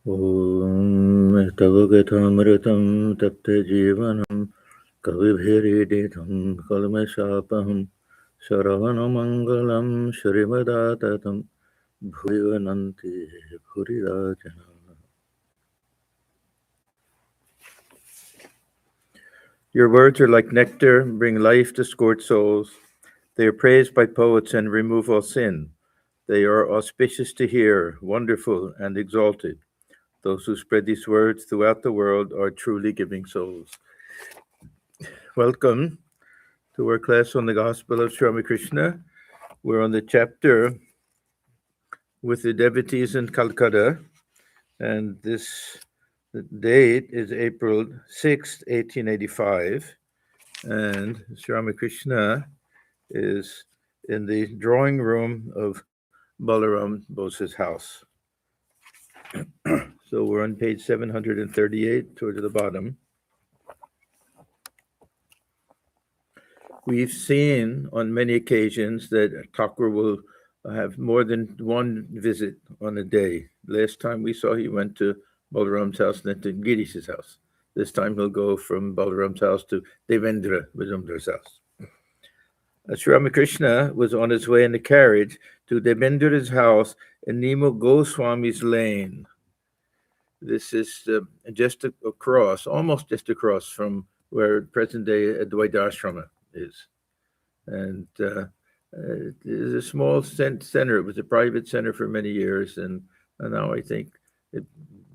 ॐ तव कथामृतं तप्तजीवनं कविभिरीडितं कल्मषापहं शरवणमङ्गलं श्रीमदाततं भुवि वदन्ति भूरिदा जनाः. Your words are like nectar, bring life to scorched souls. They are praised by poets and remove all sin. They are auspicious to hear, wonderful and exalted. Those who spread these words throughout the world are truly giving souls. Welcome to our class on the Gospel of Sri Ramakrishna. We're on the chapter with the devotees in Calcutta, and this date is April 6th, 1885, and Sri Ramakrishna is in the drawing room of Balaram Bose's house. So we're on page 738 towards the bottom. We've seen on many occasions that Thakur will have more than one visit on a day. Last time we saw he went to Balaram's house and then to Girish's house. This time he'll go from Balaram's house to Devendra Vijayamdra's house. Sri Ramakrishna was on his way in the carriage to Devendra's house in Nemo Goswami's lane. This is just across, almost just across from where present-day Advaita Ashrama is. And it is a small center. It was a private center for many years, and now I think it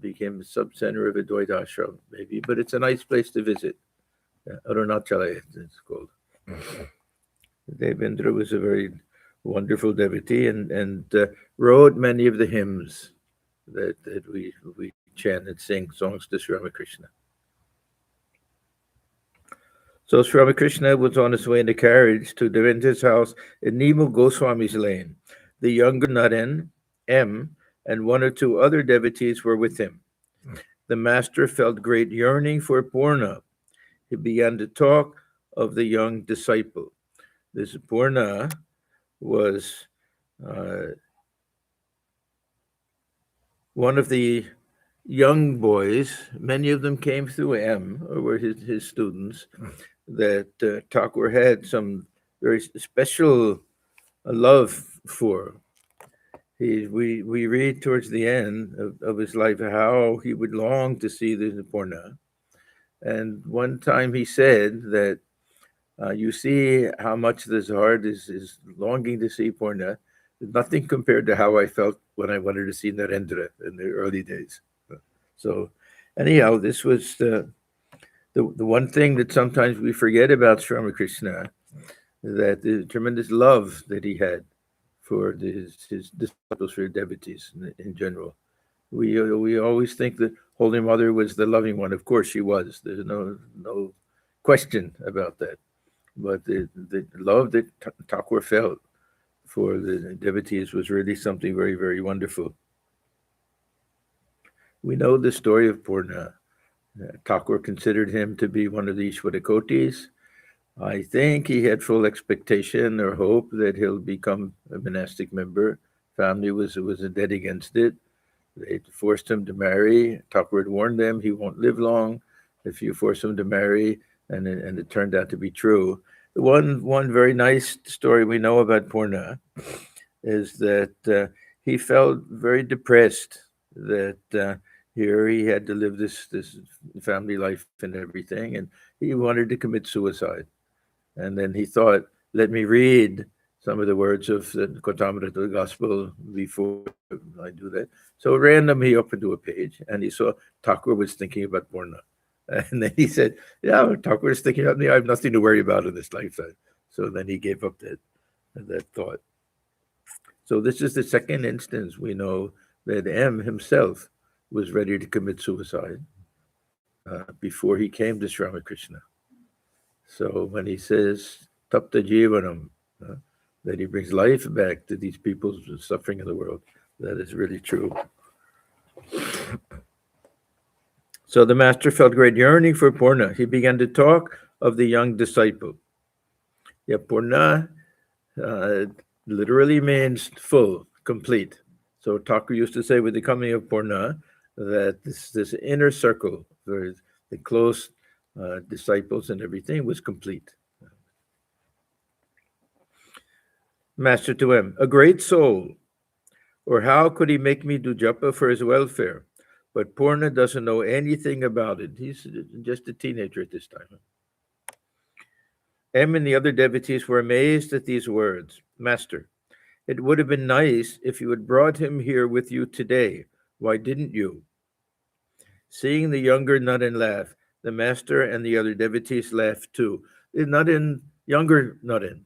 became a sub-center of Advaita Ashram, maybe. But it's a nice place to visit. Arunachala, it's called. Devendra was a very wonderful devotee and wrote many of the hymns that we chant and sing songs to Sri Ramakrishna. So Sri Ramakrishna was on his way in the carriage to Devendra's house in Nemo Goswami's lane. The younger Naren, M, and one or two other devotees were with him. The master felt great yearning for Purna. He began to talk of the young disciple. This Purna was one of the young boys. Many of them came through M, or were his students, that Thakur had some very special love for. We read towards the end of his life how he would long to see the Purna. And one time he said that you see how much this heart is longing to see Purna. Nothing compared to how I felt when I wanted to see Narendra in the early days. So anyhow, this was the one thing that sometimes we forget about Sri Ramakrishna, that the tremendous love that he had for his disciples, for devotees in general. We always think that Holy Mother was the loving one. Of course she was. There's no question about that. But the love that Thakur felt for the devotees was really something very, very wonderful. We know the story of Purna. Thakur considered him to be one of the Ishwarakotis. I think he had full expectation or hope that he'll become a monastic member. Family was dead against it. They forced him to marry. Thakur had warned them he won't live long if you force him to marry, and it turned out to be true. One very nice story we know about Purna is that he felt very depressed that here he had to live this family life and everything, and he wanted to commit suicide. And then he thought, let me read some of the words of the Kotamrita, the Gospel, before I do that. So randomly he opened to a page, and he saw Thakur was thinking about Purna. And then he said, yeah, Thakur was thinking about me. I have nothing to worry about in this lifetime. So then he gave up that thought. So this is the second instance we know that M himself was ready to commit suicide before he came to Sri Ramakrishna. So when he says tapta jivanam, that he brings life back to these people suffering in the world, that is really true. So the master felt great yearning for Purna. He began to talk of the young disciple. Yeah, Purna literally means full, complete. So Thakur used to say with the coming of Purna, that this inner circle, where the close disciples and everything, was complete. Master to him, a great soul, or how could he make me do japa for his welfare? But Purna doesn't know anything about it. He's just a teenager at this time. M and the other devotees were amazed at these words. Master, it would have been nice if you had brought him here with you today. Why didn't you? Seeing the younger Naren laugh, the master and the other devotees laughed too. Naren, younger Naren,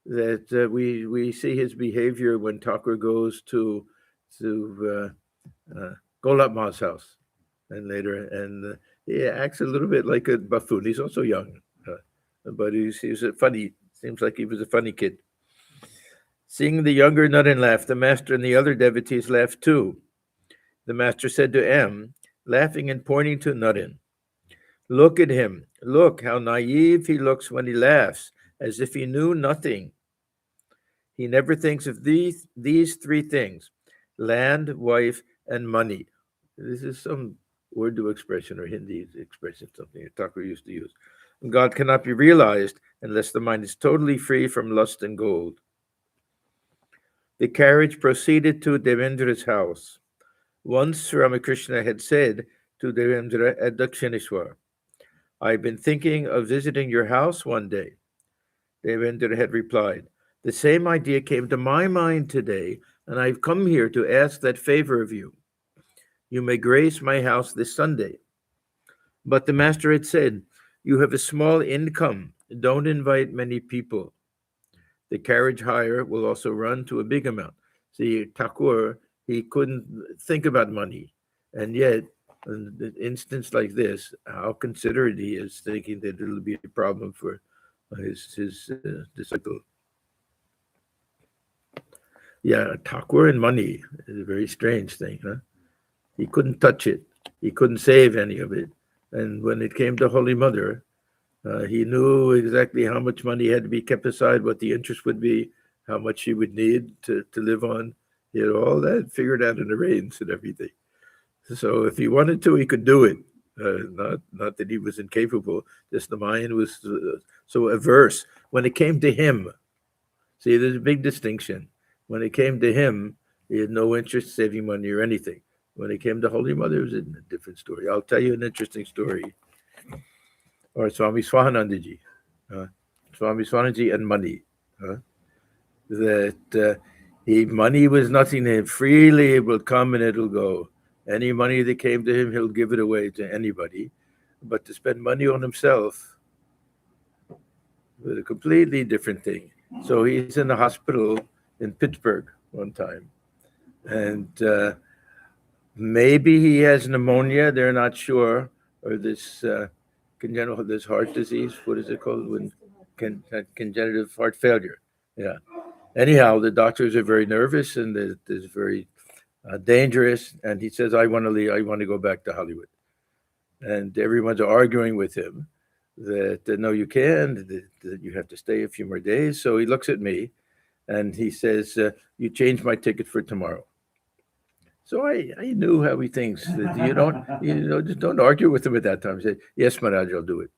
that we see his behavior when Thakur goes to Golab Ma's house, and later, and he acts a little bit like a buffoon. He's also young, but he's a funny. Seems like he was a funny kid. Seeing the younger Naren laugh, the master and the other devotees laughed too. The master said to M, laughing and pointing to Naren, "Look at him. Look how naive he looks when he laughs, as if he knew nothing. He never thinks of these three things: land, wife, and money." This is some Urdu expression or Hindi expression, something that Thakur used to use. God cannot be realized unless the mind is totally free from lust and gold. The carriage proceeded to Devendra's house. Once Sri Ramakrishna had said to Devendra at Dakshineswar, "I've been thinking of visiting your house one day." Devendra had replied, "The same idea came to my mind today, and I've come here to ask that favor of you. You may grace my house this Sunday." But the master had said, "You have a small income. Don't invite many people. The carriage hire will also run to a big amount." See, Thakur, he couldn't think about money. And yet, in an instance like this, how considerate he is, thinking that it'll be a problem for his disciple. Yeah, Thakur and money is a very strange thing, huh? He couldn't touch it. He couldn't save any of it. And when it came to Holy Mother, he knew exactly how much money had to be kept aside, what the interest would be, how much she would need to live on. He had all that figured out and arranged and everything. So if he wanted to, he could do it. Not that he was incapable, just the mind was so averse. When it came to him, see, there's a big distinction. When it came to him, he had no interest in saving money or anything. When it came to Holy Mother, it was a different story. I'll tell you an interesting story. Or Swami Swahanandaji. Swami Swahanandaji and money. That money was nothing to him. Freely it will come and it'll go. Any money that came to him, he'll give it away to anybody. But to spend money on himself was a completely different thing. So he's in the hospital in Pittsburgh one time. And maybe he has pneumonia, they're not sure, or this congenital, this heart disease, what is it called? When congenital heart failure. Yeah. Anyhow, the doctors are very nervous and it's very dangerous. And he says, "I want to leave. I want to go back to Hollywood." And everyone's arguing with him that no, you can't, that you have to stay a few more days. So he looks at me and he says, "You changed my ticket for tomorrow." So I knew how he thinks. That just don't argue with him at that time. He said, "Yes, Maharaj, I'll do it."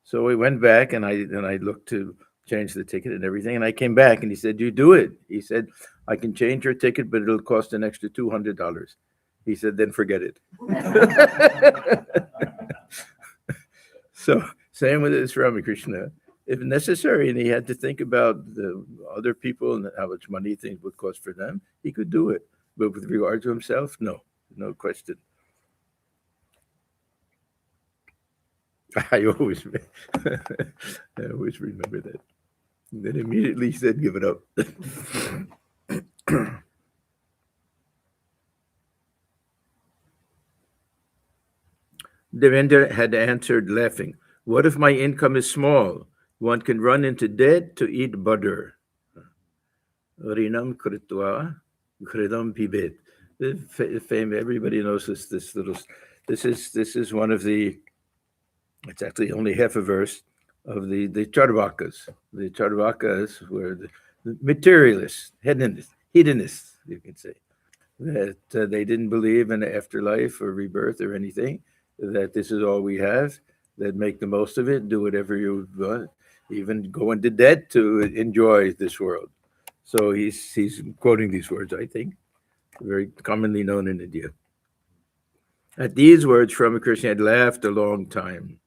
So we went back and I looked to change the ticket and everything. And I came back and he said, "You do it." He said, "I can change your ticket, but it'll cost an extra $200. He said, "Then forget it." So same with this Ramakrishna. If necessary, and he had to think about the other people and how much money things would cost for them, he could do it. But with regard to himself, no question. I always remember that. And then immediately said, "Give it up." Devendra had answered, laughing, "What if my income is small? One can run into debt to eat butter." Rinam kritva Khridam pibet. The fame, everybody knows this. This is one of the. It's actually only half a verse of the Charvakas. The Charvakas were the materialists, hedonists, you can say. that they didn't believe in an afterlife or rebirth or anything, that this is all we have, that make the most of it, do whatever you want, even go into debt to enjoy this world. So he's quoting these words, I think, very commonly known in India. At these words, Sri Ramakrishna had laughed a long time.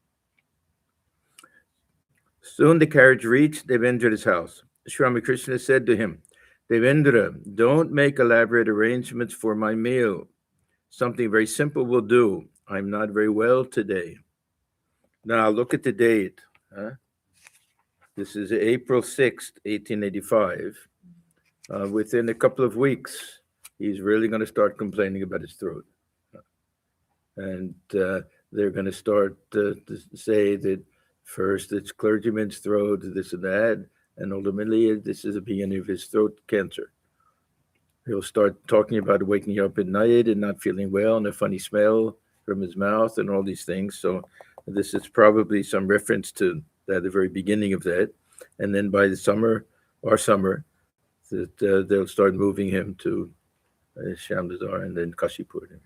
Soon the carriage reached Devendra's house. Sri Ramakrishna said to him, Devendra, don't make elaborate arrangements for my meal. Something very simple will do. I'm not very well today. Now look at the date. Huh? This is April 6th, 1885. Within a couple of weeks, he's really going to start complaining about his throat. And they're going to start to say that first it's clergyman's throat, this and that, and ultimately this is the beginning of his throat cancer. He'll start talking about waking up at night and not feeling well and a funny smell from his mouth and all these things. So this is probably some reference to that, the very beginning of that. And then by the summer, that they'll start moving him to Shamdazar and then Kashipur.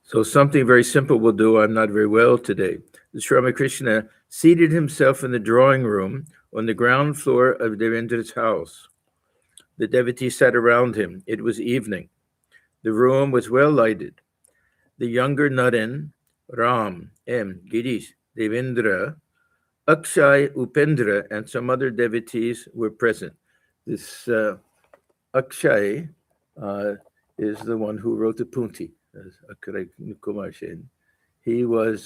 So something very simple will do. I'm not very well today. Sri Ramakrishna seated himself in the drawing room on the ground floor of Devendra's house. The devotees sat around him. It was evening. The room was well lighted. The younger Naren, Ram, M, Girish, Devendra, Akshay, Upendra, and some other devotees were present. This Akshay is the one who wrote the Punti. He was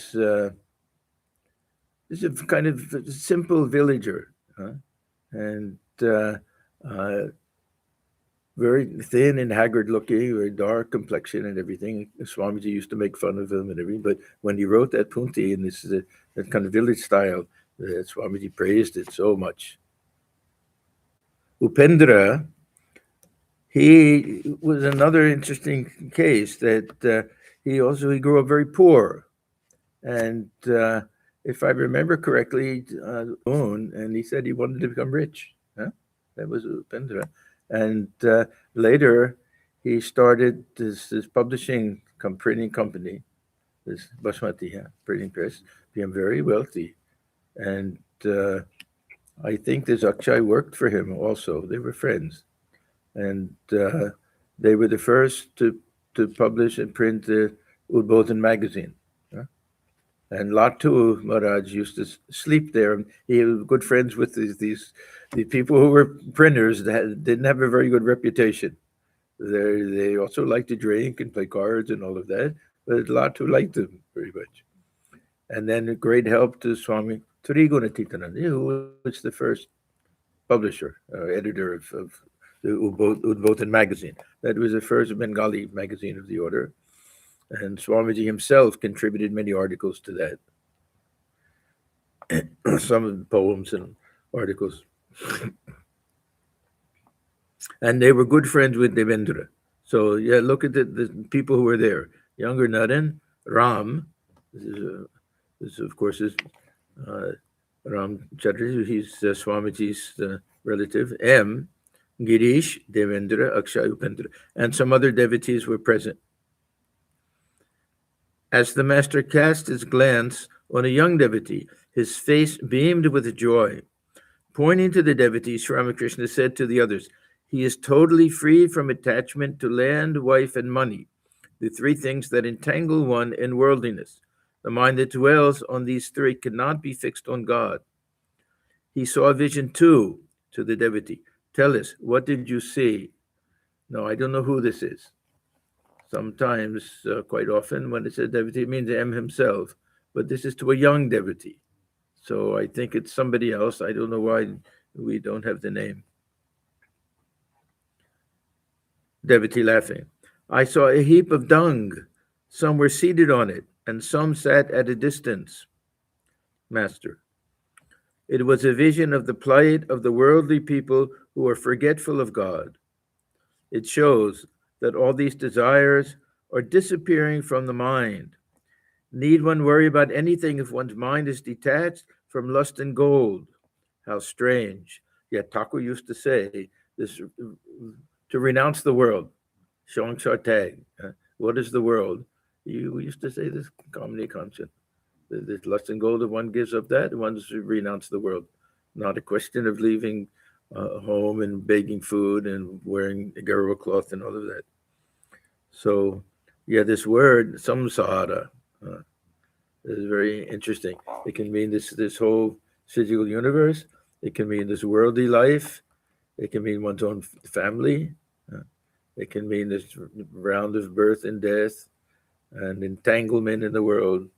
just a kind of simple villager, and very thin and haggard looking, very dark complexion and everything. Swamiji used to make fun of him and everything, but when he wrote that Punti in this that kind of village style, Swamiji praised it so much. Upendra, he was another interesting case that he grew up very poor, and if I remember correctly, and he said he wanted to become rich. Huh? That was Upendra, and later he started this publishing printing company, this Basmati printing press, became very wealthy, and I think this Akshay worked for him also. They were friends. And they were the first to publish and print the Udbodhan magazine. And Latu Maharaj used to sleep there. He was good friends with these people who were printers that didn't have a very good reputation. They also liked to drink and play cards and all of that, but Latu liked them very much. And then a great help to Swami Trigunatitananda, who was the first publisher, editor of the Udbodhan magazine. That was the first Bengali magazine of the order. And Swamiji himself contributed many articles to that, some of the poems and articles. And they were good friends with Devendra. So yeah, look at the people who were there. Younger Naren, Ram, this of course is Ram Chatterjee, he's Swamiji's relative. M, Girish, Devendra, Akshay, Upendra, and some other devotees were present. As the master cast his glance on a young devotee, his face beamed with joy. Pointing to the devotee, Sri Ramakrishna said to the others, he is totally free from attachment to land, wife, and money, the three things that entangle one in worldliness. The mind that dwells on these three cannot be fixed on God. He saw a vision too, to the devotee. Tell us, what did you see? No, I don't know who this is. Sometimes, quite often, when it says devotee, it means M himself, but this is to a young devotee. So I think it's somebody else. I don't know why we don't have the name. Devotee laughing. I saw a heap of dung. Some were seated on it, and some sat at a distance. Master. It was a vision of the plight of the worldly people who are forgetful of God. It shows that all these desires are disappearing from the mind. Need one worry about anything if one's mind is detached from lust and gold? How strange. Yet Thakur used to say this to renounce the world. Shong Tag. What is the world? We used to say this comedy concept. There's lust and gold, if one gives up that, one's renounce the world. Not a question of leaving home and baking food and wearing a garwa cloth and all of that. So, yeah, this word, samsara, is very interesting. It can mean this whole physical universe. It can mean this worldly life. It can mean one's own family. It can mean this round of birth and death and entanglement in the world.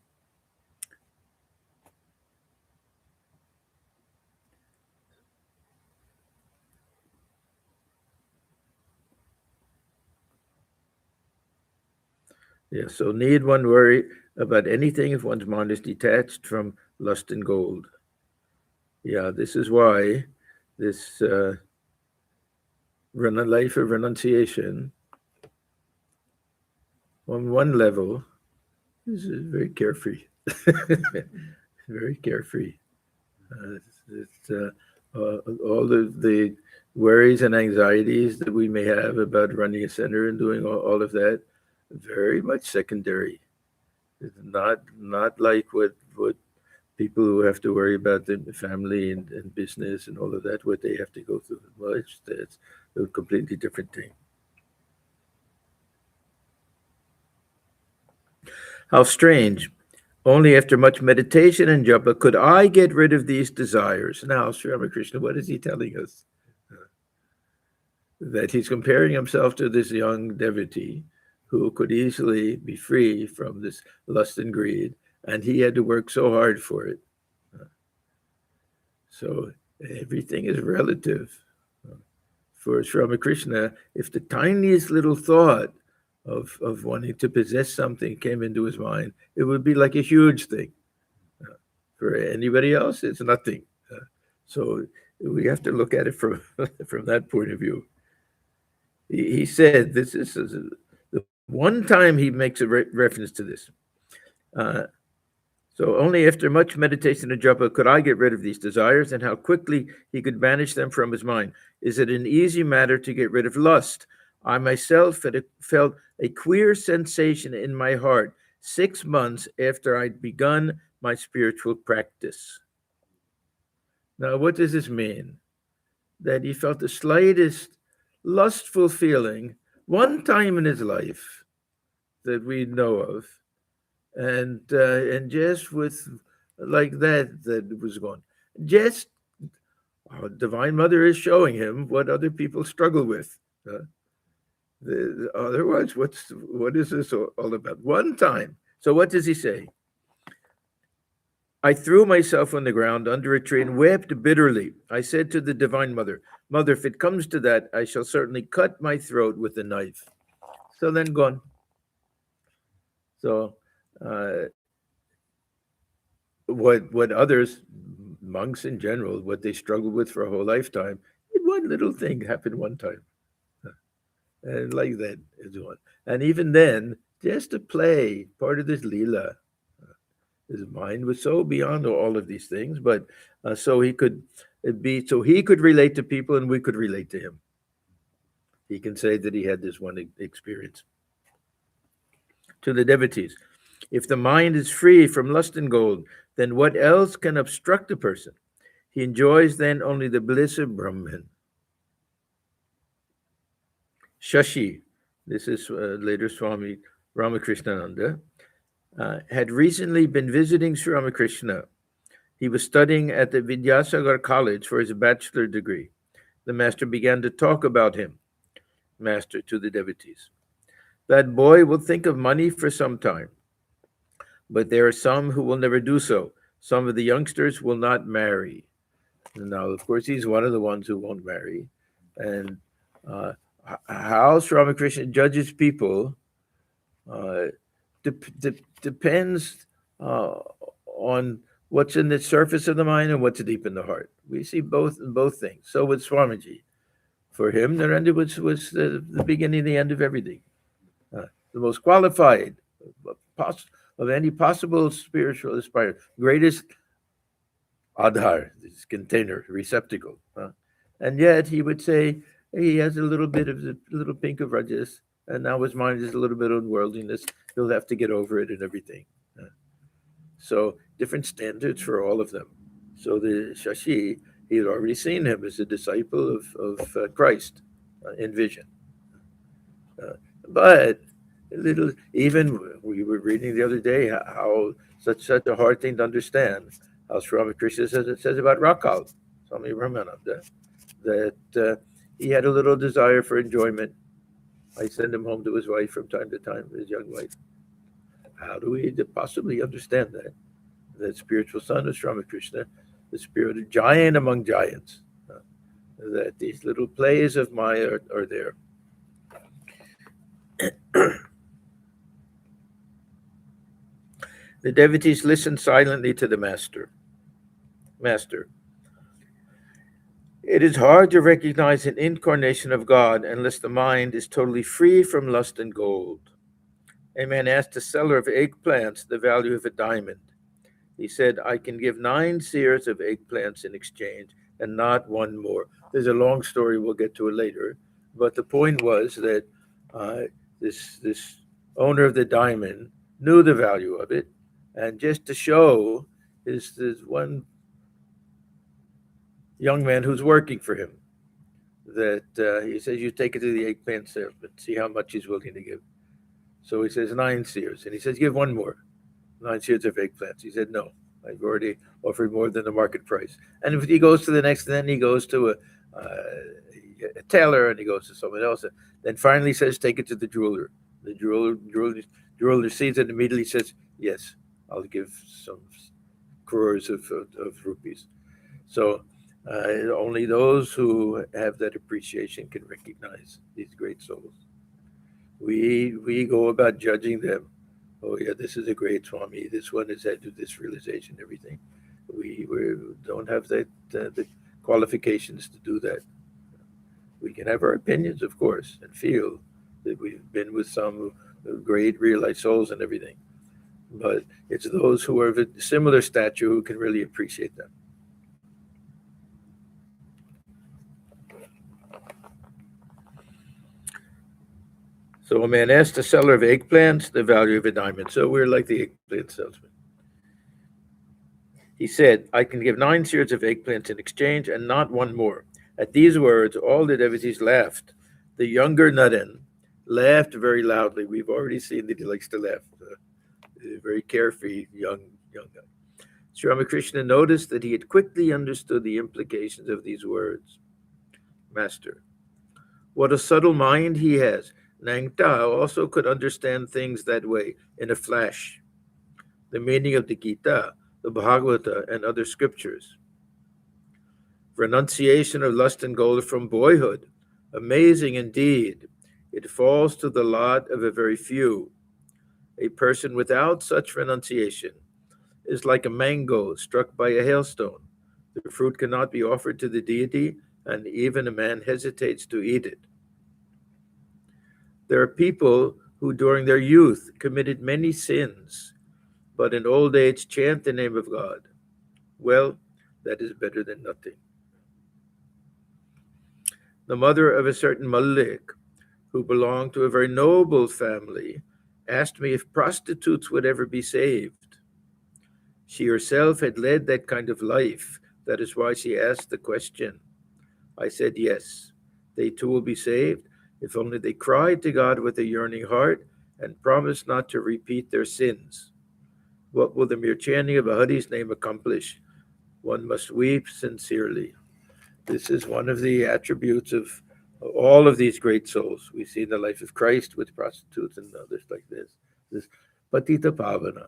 Yeah, so need one worry about anything if one's mind is detached from lust and gold. Yeah, this is why this life of renunciation, on one level, is very carefree. Very carefree. All the worries and anxieties that we may have about running a center and doing all of that, very much secondary. It's not like what people who have to worry about the family and business and all of that, what they have to go through. Well, it's a completely different thing. How strange. Only after much meditation and japa could I get rid of these desires. Now, Sri Ramakrishna, what is he telling us? That he's comparing himself to this young devotee who could easily be free from this lust and greed, and he had to work so hard for it. So everything is relative. For Sri Ramakrishna, if the tiniest little thought of wanting to possess something came into his mind, it would be like a huge thing. For anybody else, it's nothing. So we have to look at it from that point of view. He said this is the one time he makes a reference to this. So only after much meditation and japa could I get rid of these desires, and how quickly he could banish them from his mind. Is it an easy matter to get rid of lust? I myself had felt a queer sensation in my heart 6 months after I'd begun my spiritual practice. Now, what does this mean? That he felt the slightest lustful feeling one time in his life that we know of, and just with like that was gone. Just our Divine Mother is showing him what other people struggle with. Otherwise, what is this all about? One time. So what does he say? I threw myself on the ground under a tree and wept bitterly. I said to the Divine Mother, Mother, if it comes to that, I shall certainly cut my throat with a knife. So then gone. So what others, monks in general, what they struggle with for a whole lifetime, one little thing happened one time. And like that is one. And even then, just to play, part of this lila. His mind was so beyond all of these things, but so he could relate to people and we could relate to him. He can say that he had this one experience. To the devotees, if the mind is free from lust and gold, then what else can obstruct a person? He enjoys then only the bliss of Brahman. Shashi, this is later Swami Ramakrishna, had recently been visiting Sri Ramakrishna. He was studying at the Vidyasagar College for his bachelor degree. The master began to talk about him, master to the devotees. That boy will think of money for some time, but there are some who will never do so. Some of the youngsters will not marry. Now, of course, he's one of the ones who won't marry. And how Sri Ramakrishna judges people depends on what's in the surface of the mind and what's deep in the heart. We see both things. So with Swamiji, for him, Narendra was the beginning and the end of everything. The most qualified of any possible spiritual aspire, greatest adhar, this container, receptacle. And yet he would say he has a little bit of the little pink of rajas, and now his mind is a little bit of unworldliness. He'll have to get over it and everything. So different standards for all of them. So the Shashi, he had already seen him as a disciple of Christ in vision. But a little, even we were reading the other day how such a hard thing to understand. How Sri Ramakrishna says about Rakal, Swami Ramananda, that he had a little desire for enjoyment. I send him home to his wife from time to time, his young wife. How do we possibly understand that? The spiritual son of Sri Ramakrishna, the spiritual giant among giants, that these little plays of Maya are there. The devotees listen silently to the master. Master, it is hard to recognize an incarnation of God unless the mind is totally free from lust and gold. A man asked a seller of eggplants the value of a diamond. He said, I can give 9 seers of eggplants in exchange and not one more. There's a long story, we'll get to it later. But the point was that this owner of the diamond knew the value of it. And just to show, is one young man who's working for him that he says, you take it to the eggplant salesman, see how much he's willing to give. So he says 9 seers. And he says, give one more. 9 seers of eggplants. He said, no, I've already offered more than the market price. And if he goes to the next, then he goes to a tailor, and he goes to someone else. Then finally says, take it to the jeweler. The jeweler sees it and immediately says, yes, I'll give some crores of rupees. So only those who have that appreciation can recognize these great souls. We go about judging them. Oh yeah, this is a great Swami. This one has had this realization, everything. We don't have the qualifications to do that. We can have our opinions, of course, and feel that we've been with some great realized souls and everything. But it's those who are of a similar stature who can really appreciate them. So a man asked a seller of eggplants the value of a diamond. So we're like the eggplant salesman. He said, I can give 9 seers of eggplants in exchange and not one more. At these words, all the devotees laughed. The younger Naren laughed very loudly. We've already seen that he likes to laugh. Very carefree young guy. Sri Ramakrishna noticed that he had quickly understood the implications of these words. Master, what a subtle mind he has. Nangta also could understand things that way in a flash. The meaning of the Gita, the Bhagavata, and other scriptures. Renunciation of lust and gold from boyhood. Amazing indeed. It falls to the lot of a very few. A person without such renunciation is like a mango struck by a hailstone. The fruit cannot be offered to the deity, and even a man hesitates to eat it. There are people who during their youth committed many sins, but in old age chant the name of God. Well, that is better than nothing. The mother of a certain Malik, who belonged to a very noble family, asked me if prostitutes would ever be saved. She herself had led that kind of life. That is why she asked the question. I said, yes, they too will be saved, if only they cry to God with a yearning heart and promise not to repeat their sins. What will the mere chanting of a Hari's name accomplish? One must weep sincerely. This is one of the attributes of all of these great souls. We see in the life of Christ with prostitutes and others like this Patita Pavana.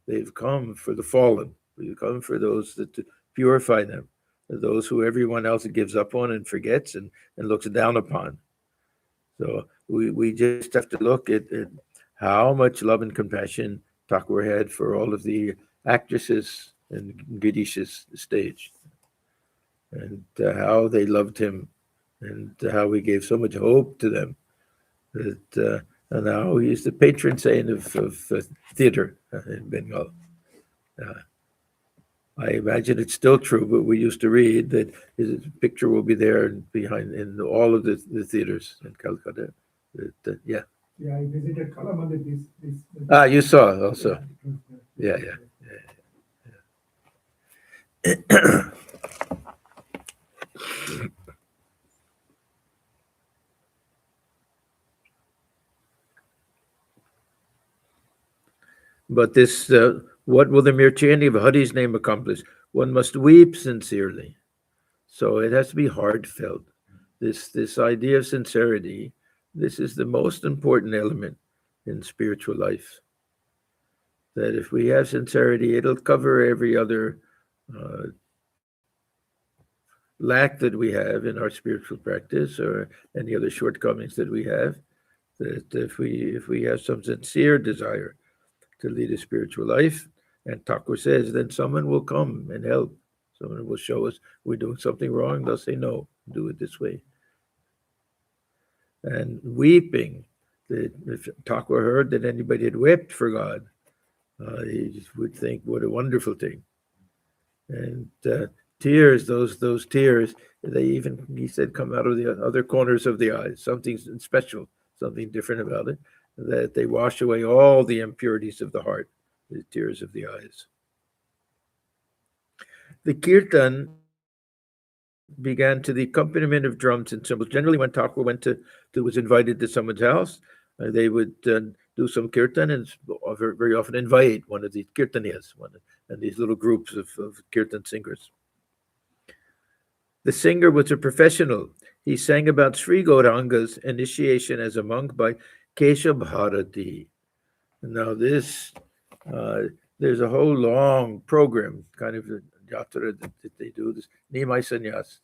They've come for the fallen. They've come for those that to purify them, those who everyone else gives up on and forgets and looks down upon. So we just have to look at how much love and compassion Thakur had for all of the actresses in Girish's stage, and how they loved him, and how he gave so much hope to them. That and now he's the patron saint of theater in Bengal. I imagine it's still true, but we used to read that his picture will be there behind in all of the theaters in Calcutta. Yeah. Yeah, I visited Kalamandir this Ah, you saw it yeah, also. it was Yeah, beautiful. yeah. But this, what will the mere chanting of Hari's name accomplish? One must weep sincerely. So it has to be heartfelt. This idea of sincerity, this is the most important element in spiritual life. That if we have sincerity, it'll cover every other uh, lack that we have in our spiritual practice or any other shortcomings that we have. That if we have some sincere desire to lead a spiritual life, and Thakur says, then someone will come and help. Someone will show us we're doing something wrong. They'll say, no, do it this way. And weeping, that if Thakur heard that anybody had wept for God, he would think, what a wonderful thing. And tears, those tears, they even, he said, come out of the other corners of the eyes, something special, something different about it, that they wash away all the impurities of the heart, the tears of the eyes. The kirtan began to the accompaniment of drums and cymbals. Generally, when Thakur was invited to someone's house, they would do some kirtan and very often invite one of these kirtaniyas, and these little groups of kirtan singers. The singer was a professional. He sang about Sri Gauranga's initiation as a monk by Kesha Bharati. Now, uh, there's a whole long program, kind of a yatra that they do, this Nimai Sannyas,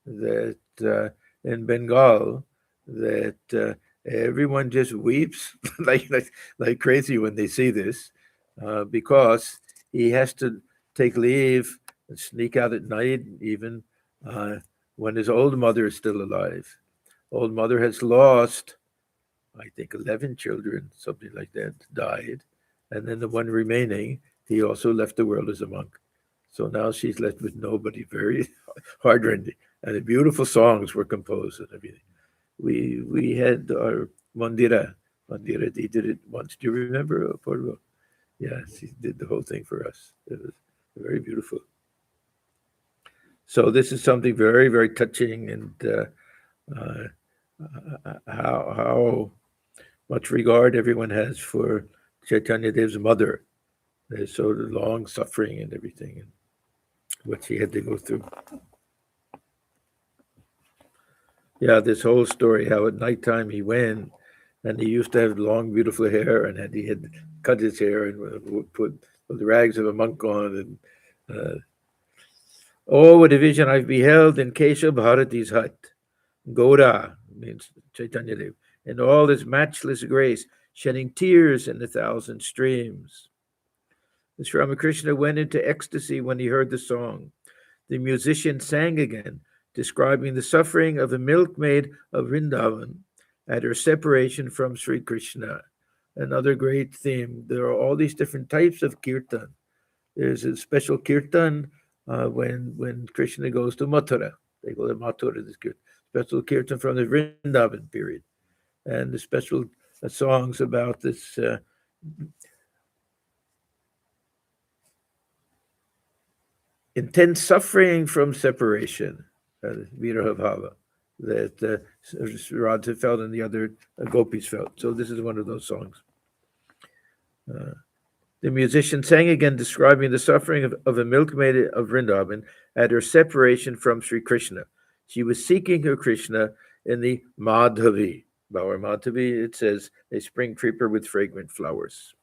that in Bengal, that everyone just weeps like crazy when they see this, because he has to take leave and sneak out at night, even uh, when his old mother is still alive. Old mother has lost, I think, 11 children, something like that, died. And then the one remaining, he also left the world as a monk. So now she's left with nobody, very heartrending. And the beautiful songs were composed and everything. We had our Mandira. Mandira, they did it once. Do you remember, Portugal? Yeah, she did the whole thing for us. It was very beautiful. So this is something very, very touching, and uh, how much regard everyone has for Chaitanya Dev's mother. There's so long suffering and everything, and what she had to go through. Yeah, this whole story, how at nighttime he went, and he used to have long, beautiful hair, and he had cut his hair and would put the rags of a monk on. And oh, what a vision I've beheld in Kesha Bharati's hut. Goda means Chaitanya Dev, in all his matchless grace, shedding tears in 1,000 streams. Sri Ramakrishna went into ecstasy when he heard the song. The musician sang again, describing the suffering of the milkmaid of Vrindavan at her separation from Sri Krishna. Another great theme. There are all these different types of kirtan. There's a special kirtan when Krishna goes to Mathura. They go to Mathura, this kirtan. Special kirtan from the Vrindavan period. And the special songs about this intense suffering from separation, Viraha Bhava, that Radha felt and the other gopis felt. So this is one of those songs. Uh, the musician sang again, describing the suffering of a milkmaid of Vrindavan at her separation from Sri Krishna. She was seeking her Krishna in the Madhavi. Bauer Madhavi, it says, a spring creeper with fragrant flowers.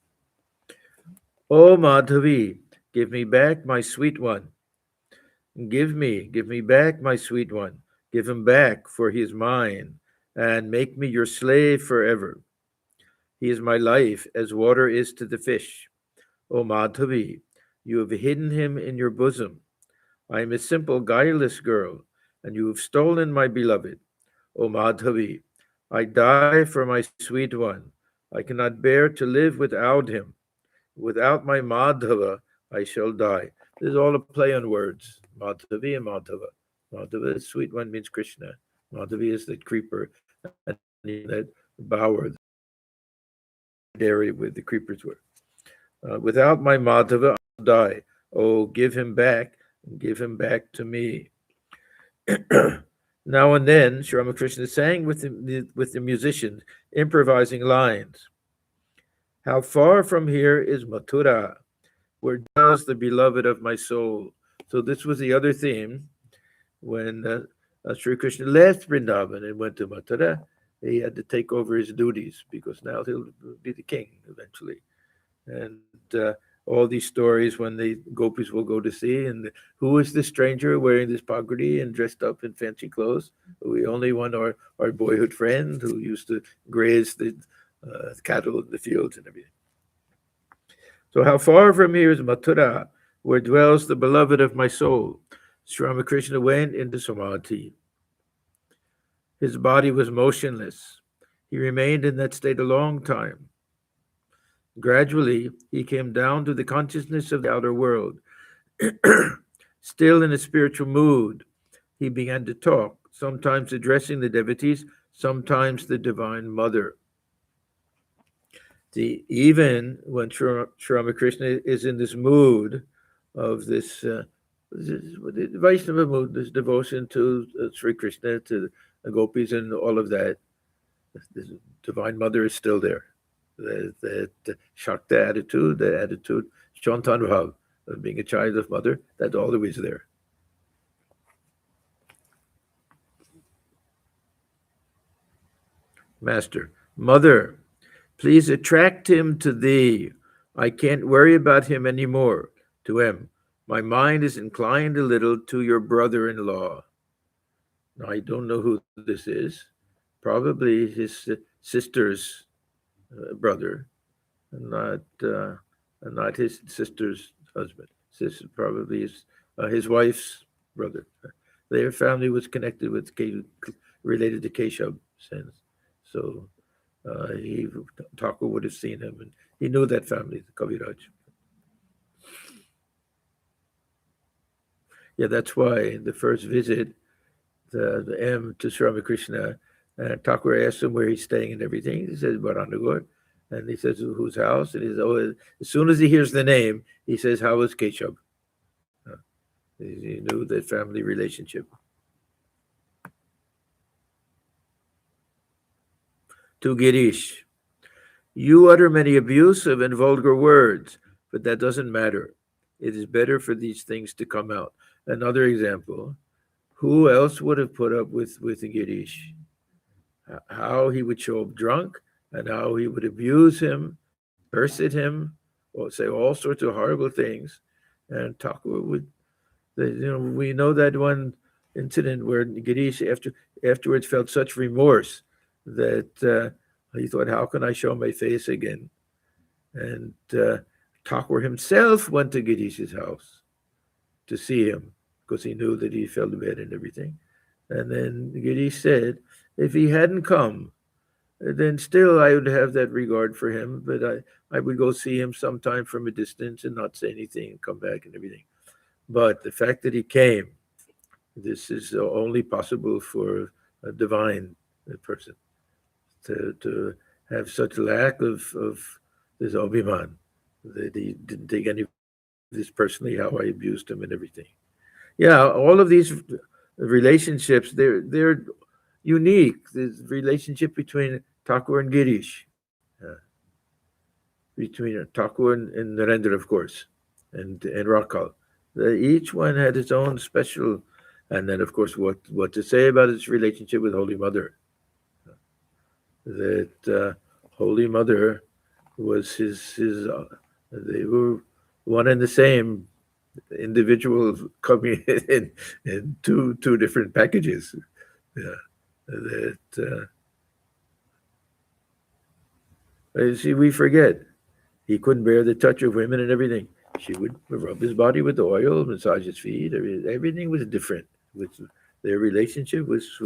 Oh, Madhavi, give me back my sweet one. Give me back my sweet one. Give him back, for he is mine, and make me your slave forever. He is my life, as water is to the fish. O Madhavi, you have hidden him in your bosom. I am a simple, guileless girl, and you have stolen my beloved. O Madhavi, I die for my sweet one. I cannot bear to live without him. Without my Madhava, I shall die. There's all a play on words. Madhavi and Madhava. Madhava, the sweet one, means Krishna. Madhavi is the creeper, and that bower, the area where the creepers were. Without my Madhava, I'll die. Oh, give him back to me. Now and then, Sri Ramakrishna sang with the musicians, improvising lines. How far from here is Mathura, where dwells the beloved of my soul. So this was the other theme when Sri Krishna left Vrindavan and went to Mathura. He had to take over his duties because now he'll be the king eventually. And all these stories when the gopis will go to see, and who is this stranger wearing this pagadi and dressed up in fancy clothes? We only want our boyhood friend who used to graze the cattle in the fields and everything. So how far from here is Mathura, where dwells the beloved of my soul? Sri Ramakrishna went into samadhi. His body was motionless. He remained in that state a long time. Gradually, he came down to the consciousness of the outer world. Still in a spiritual mood, he began to talk, sometimes addressing the devotees, sometimes the Divine Mother. Even when Sri Ramakrishna is in this mood of this Vaishnava mood, this devotion to Sri Krishna, to the gopis and all of that, this Divine Mother is still there. That Shakta attitude, the attitude, Shantanbhav, of being a child of mother, that's always there. Master, Mother, please attract him to thee. I can't worry about him anymore. To him, my mind is inclined a little to your brother-in-law. Now, I don't know who this is. Probably his sister's brother, and not his sister's husband. This probably is his wife's brother. Their family was connected with related to Keshav sins. So Thakur would have seen him, and he knew that family, the Kaviraj. Yeah, that's why in the first visit, the M to Sri Ramakrishna, Thakur asked him where he's staying and everything. He says, Baranagar. And he says, whose house? And he says, oh, as soon as he hears the name, he says, how is Keshav? He knew that family relationship. To Girish, you utter many abusive and vulgar words, but that doesn't matter. It is better for these things to come out. Another example, who else would have put up with Girish? How he would show up drunk and how he would abuse him, curse at him, or say all sorts of horrible things. And Thakur would, we know that one incident where Girish afterwards felt such remorse that he thought, how can I show my face again? And Thakur himself went to Girish's house to see him because he knew that he felt bad and everything. And then Girish said, if he hadn't come, then still I would have that regard for him, but I would go see him sometime from a distance and not say anything and come back and everything. But the fact that he came, this is only possible for a divine person to have such lack of this Abhiman, that he didn't take any of this personally, how I abused him and everything. Yeah, all of these relationships, they're unique. The relationship between Thakur and Girish, between Thakur and Narendra, of course, and Rakal. Each one had its own special, and then of course what to say about its relationship with Holy Mother. That Holy Mother was his they were one and the same individual coming in two different packages. Yeah, that see, we forget he couldn't bear the touch of women and everything. She would rub his body with the oil, massage his feet. Everything was different. Their relationship was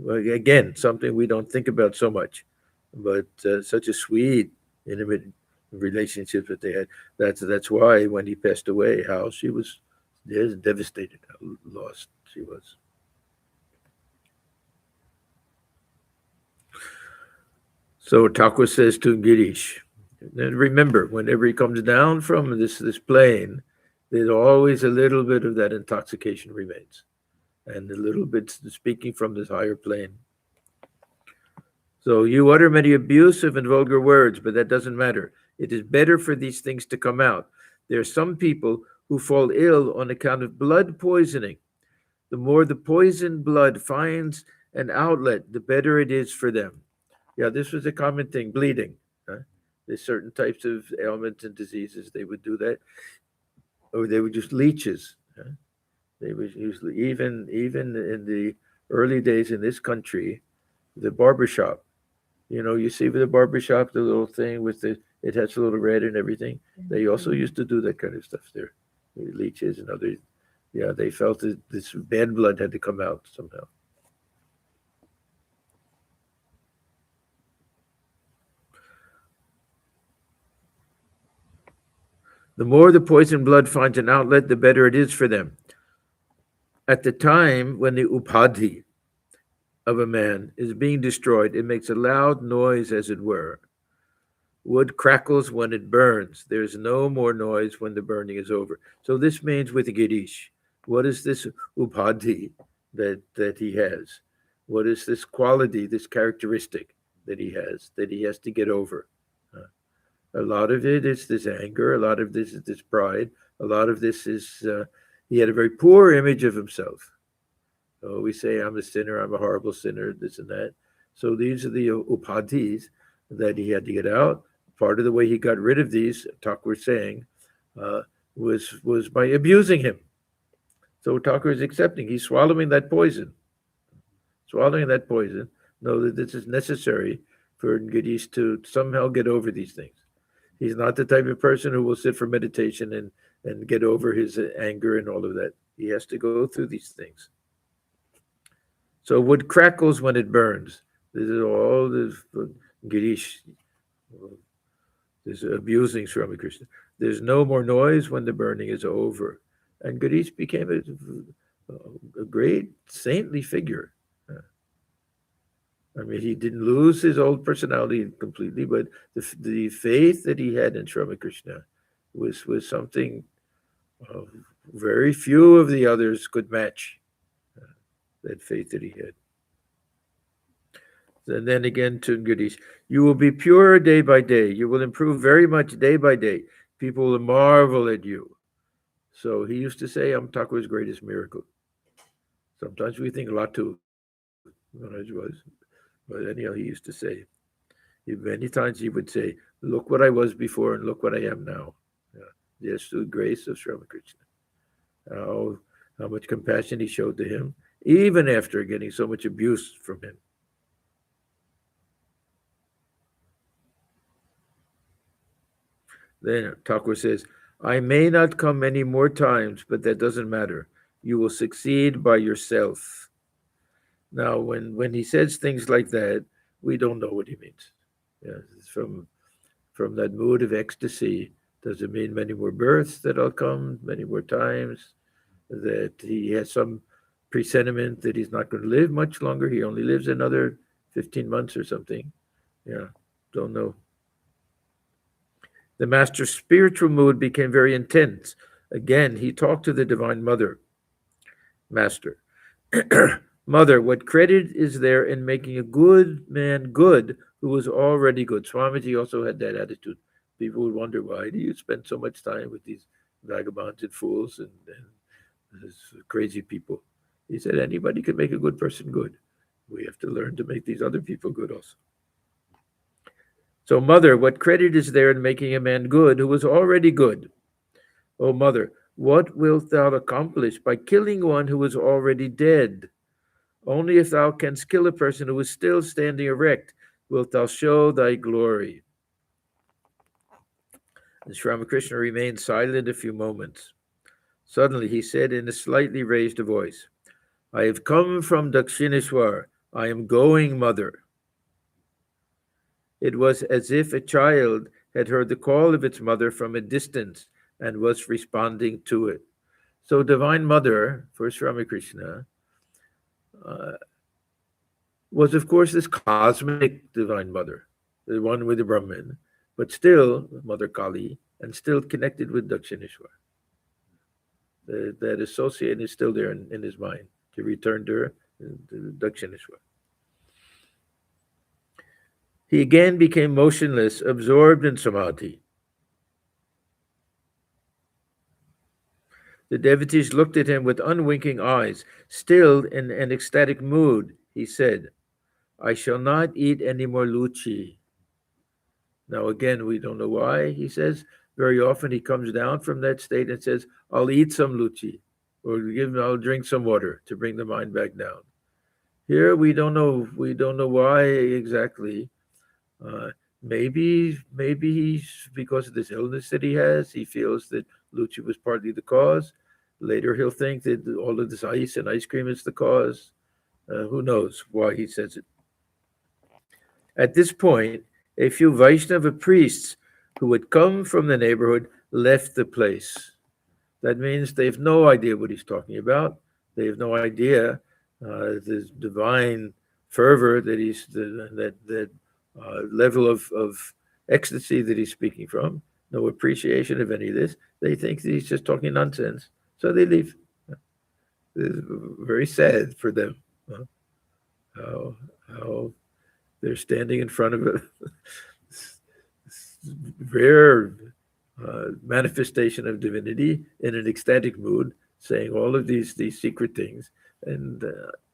again something we don't think about so much, but such a sweet, intimate relationships that they had. That's why when he passed away, how she was devastated, how lost she was. So Thakur says to Girish, and remember, whenever he comes down from this plane, there's always a little bit of that intoxication remains, and a little bit speaking from this higher plane. So you utter many abusive and vulgar words, but that doesn't matter. It is better for these things to come out. There are some people who fall ill on account of blood poisoning. The more the poisoned blood finds an outlet, the better it is for them. Yeah, this was a common thing, bleeding. There's certain types of ailments and diseases, they would do that. Or they would use leeches. They would usually, even in the early days in this country, the barbershop. You see with the barbershop, the little thing with it has a little red and everything. They also used to do that kind of stuff there. Leeches and other, yeah, they felt that this bad blood had to come out somehow. The more the poisoned blood finds an outlet, the better it is for them. At the time when the upadhi of a man is being destroyed, it makes a loud noise, as it were. Wood crackles when it burns. There's no more noise when the burning is over. So this means with Girish, what is this upadhi that he has? What is this quality, this characteristic that he has to get over? A lot of it is this anger. A lot of this is this pride. A lot of this is he had a very poor image of himself. So we say, I'm a sinner, I'm a horrible sinner, this and that. So these are the upadhis that he had to get out. Part of the way he got rid of these, Thakur was saying, was by abusing him. So Thakur is accepting. He's swallowing that poison. Swallowing that poison. Know that this is necessary for Girish to somehow get over these things. He's not the type of person who will sit for meditation and get over his anger and all of that. He has to go through these things. So wood crackles when it burns. This is all this Girish, this abusing Sri Ramakrishna. There's no more noise when the burning is over. And Girish became a great saintly figure. I mean, he didn't lose his old personality completely, but the faith that he had in Sri Ramakrishna was something very few of the others could match. That faith that he had. And then again to Girish, you will be pure day by day. You will improve very much day by day. People will marvel at you. So he used to say, I'm Thakur's greatest miracle. Sometimes we think Latu, but anyhow, he used to say, many times he would say, look what I was before and look what I am now. Yes, through the grace of Sri Ramakrishna. How much compassion he showed to him, even after getting so much abuse from him. Then Thakur says, I may not come many more times, but that doesn't matter. You will succeed by yourself. Now, when he says things like that, we don't know what he means. Yeah, from that mood of ecstasy, does it mean many more births that I'll come, many more times? That he has some presentiment that he's not going to live much longer. He only lives another 15 months or something. Yeah, don't know. The master's spiritual mood became very intense. Again, he talked to the Divine Mother. Master, Mother, what credit is there in making a good man good who was already good? Swamiji also had that attitude. People would wonder, why do you spend so much time with these vagabonds and fools and crazy people? He said, anybody can make a good person good. We have to learn to make these other people good also. So, Mother, what credit is there in making a man good who was already good? Oh, Mother, what wilt thou accomplish by killing one who is already dead? Only if thou canst kill a person who is still standing erect wilt thou show thy glory. And Sri Ramakrishna remained silent a few moments. Suddenly he said in a slightly raised voice, I have come from Dakshineswar. I am going, Mother. It was as if a child had heard the call of its mother from a distance and was responding to it. So, Divine Mother for Sri Ramakrishna uh, was, of course, this cosmic Divine Mother, the one with the Brahman, but still Mother Kali, and still connected with Dakshineswar. That association is still there in his mind to return to her, to Dakshineswar. He again became motionless, absorbed in samadhi. The devotees looked at him with unwinking eyes. Still in an ecstatic mood, he said, I shall not eat any more luchi. Now, again, we don't know why, he says. Very often he comes down from that state and says, I'll eat some luchi, or I'll drink some water to bring the mind back down. Here we don't know why exactly. Maybe he's, because of this illness that he has, he feels that luchi was partly the cause. Later he'll think that all of this ice and ice cream is the cause. Who knows why he says it. At this point, a few Vaishnava priests who had come from the neighborhood left the place. That means they have no idea what he's talking about. They have no idea the divine fervor that that level of ecstasy that he's speaking from. No appreciation of any of this. They think that he's just talking nonsense, so they leave. It's very sad for them. How they're standing in front of a rare manifestation of divinity in an ecstatic mood, saying all of these secret things and